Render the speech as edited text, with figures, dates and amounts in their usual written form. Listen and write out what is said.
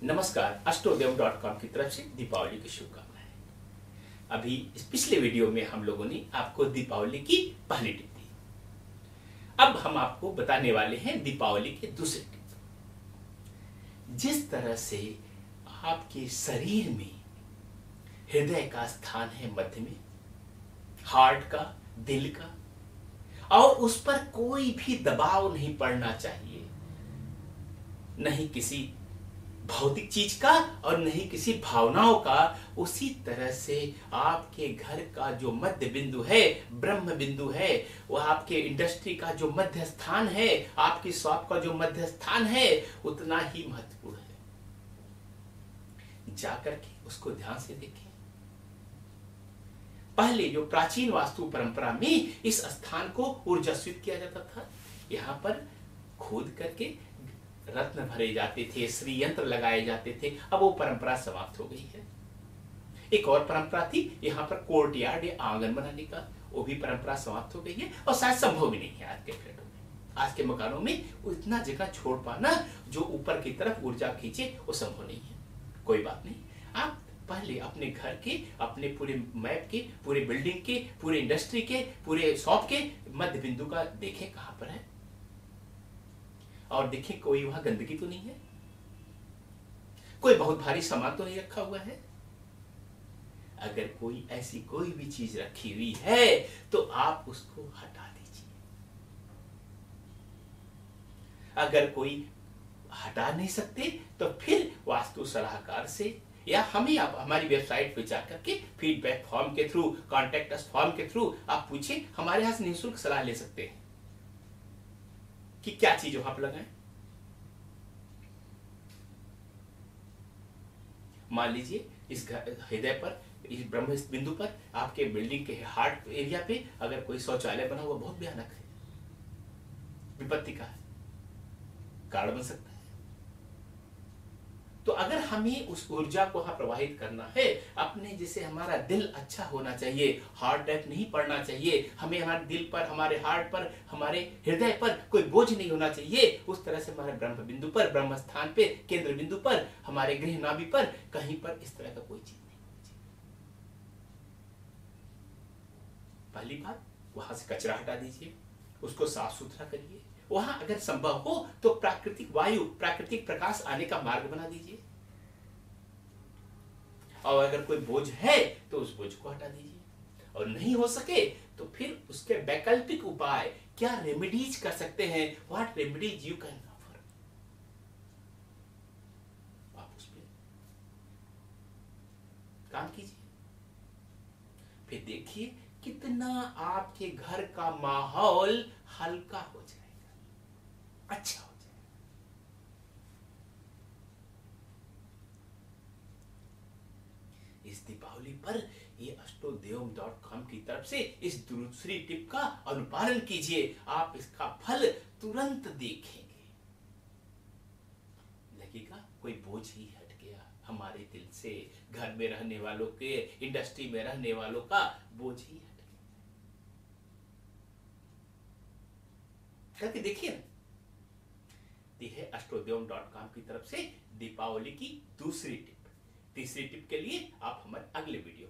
नमस्कार, अष्टोदेव.com की तरफ से दीपावली की शुभकामनाएं। अभी इस पिछले वीडियो में हम लोगों ने आपको दीपावली की पहली टिप दी। अब हम आपको बताने वाले हैं दीपावली के दूसरे टिप। जिस तरह से आपके शरीर में हृदय का स्थान है मध्य में, हार्ट का, दिल का, और उस पर कोई भी दबाव नहीं पड़ना चाहिए, नहीं किसी भौतिक चीज का और नहीं किसी भावनाओं का। उसी तरह से आपके घर का जो मध्य बिंदु है, ब्रह्म बिंदु है, वो आपके इंडस्ट्री का जो मध्य स्थान है, आपकी शॉप का जो मध्य स्थान है, उतना ही महत्वपूर्ण है। जाकर के उसको ध्यान से देखें। पहले जो प्राचीन वास्तु परंपरा में इस स्थान को ऊर्जास्वित किया जाता था, यहां पर खोद करके रत्न भरे जाते थे, श्री यंत्र लगाए जाते थे। अब वो परंपरा समाप्त हो गई है। एक और परंपरा थी यहाँ पर कोर्ट यार्ड या आंगन बनाने का, वो भी परंपरा समाप्त हो गई है और शायद संभव भी नहीं है आज के फ्लैटों में। आज के मकानों में इतना जगह छोड़ पाना जो ऊपर की तरफ ऊर्जा खींचे, वो संभव नहीं है। कोई बात नहीं, आप पहले अपने घर के, अपने पूरे मैप के, पूरे बिल्डिंग के, पूरे इंडस्ट्री के, पूरे शॉप के मध्य बिंदु का देखें कहां पर है, और देखें कोई वहां गंदगी तो नहीं है, कोई बहुत भारी सामान तो नहीं रखा हुआ है। अगर कोई ऐसी कोई भी चीज रखी हुई है तो आप उसको हटा दीजिए। अगर कोई हटा नहीं सकते तो फिर वास्तु सलाहकार से या हमें आप हमारी वेबसाइट पे जाकर के फीडबैक फॉर्म के थ्रू, कॉन्टेक्ट अस फॉर्म के थ्रू आप पूछे, हमारे यहां से निःशुल्क सलाह ले सकते हैं कि क्या चीज वहां पर लगाएं। मान लीजिए इस हृदय पर, इस ब्रह्म बिंदु पर, आपके बिल्डिंग के हार्ट एरिया पे अगर कोई शौचालय बना हुआ बहुत भयानक है, विपत्ति का है, कारण बन सकता है। तो अगर हमें उस ऊर्जा को वहां प्रवाहित करना है, अपने जैसे हमारा दिल अच्छा होना चाहिए, हार्ट अटैक नहीं पड़ना चाहिए, हमें हमारे दिल पर, हमारे हार्ट पर, हमारे हृदय पर कोई बोझ नहीं होना चाहिए, उस तरह से हमारे ब्रह्म बिंदु पर, ब्रह्म स्थान पे, केंद्र बिंदु पर, हमारे गृह नाभि पर कहीं पर इस तरह का कोई चीज नहीं होनी चाहिए। पहली बात, वहां से कचरा हटा दीजिए, उसको साफ सुथरा करिए। वहां अगर संभव हो तो प्राकृतिक वायु, प्राकृतिक प्रकाश आने का मार्ग बना दीजिए, और अगर कोई बोझ है तो उस बोझ को हटा दीजिए, और नहीं हो सके तो फिर उसके वैकल्पिक उपाय, क्या रेमेडीज कर सकते हैं, what remedies you can offer, आप उस पर काम कीजिए। फिर देखिए कितना आपके घर का माहौल हल्का हो जाएगा, अच्छा हो जाए। इस दीपावली पर ये अष्टोदेव.com की तरफ से इस दूसरी टिप का अनुपालन कीजिए, आप इसका फल तुरंत देखेंगे। लगेगा कोई बोझ ही हट गया हमारे दिल से, घर में रहने वालों के, इंडस्ट्री में रहने वालों का बोझ ही हट गया। करके देखिए ना। है अष्टोदेव.com की तरफ से दीपावली की दूसरी टिप। तीसरी टिप के लिए आप हमारे अगले वीडियो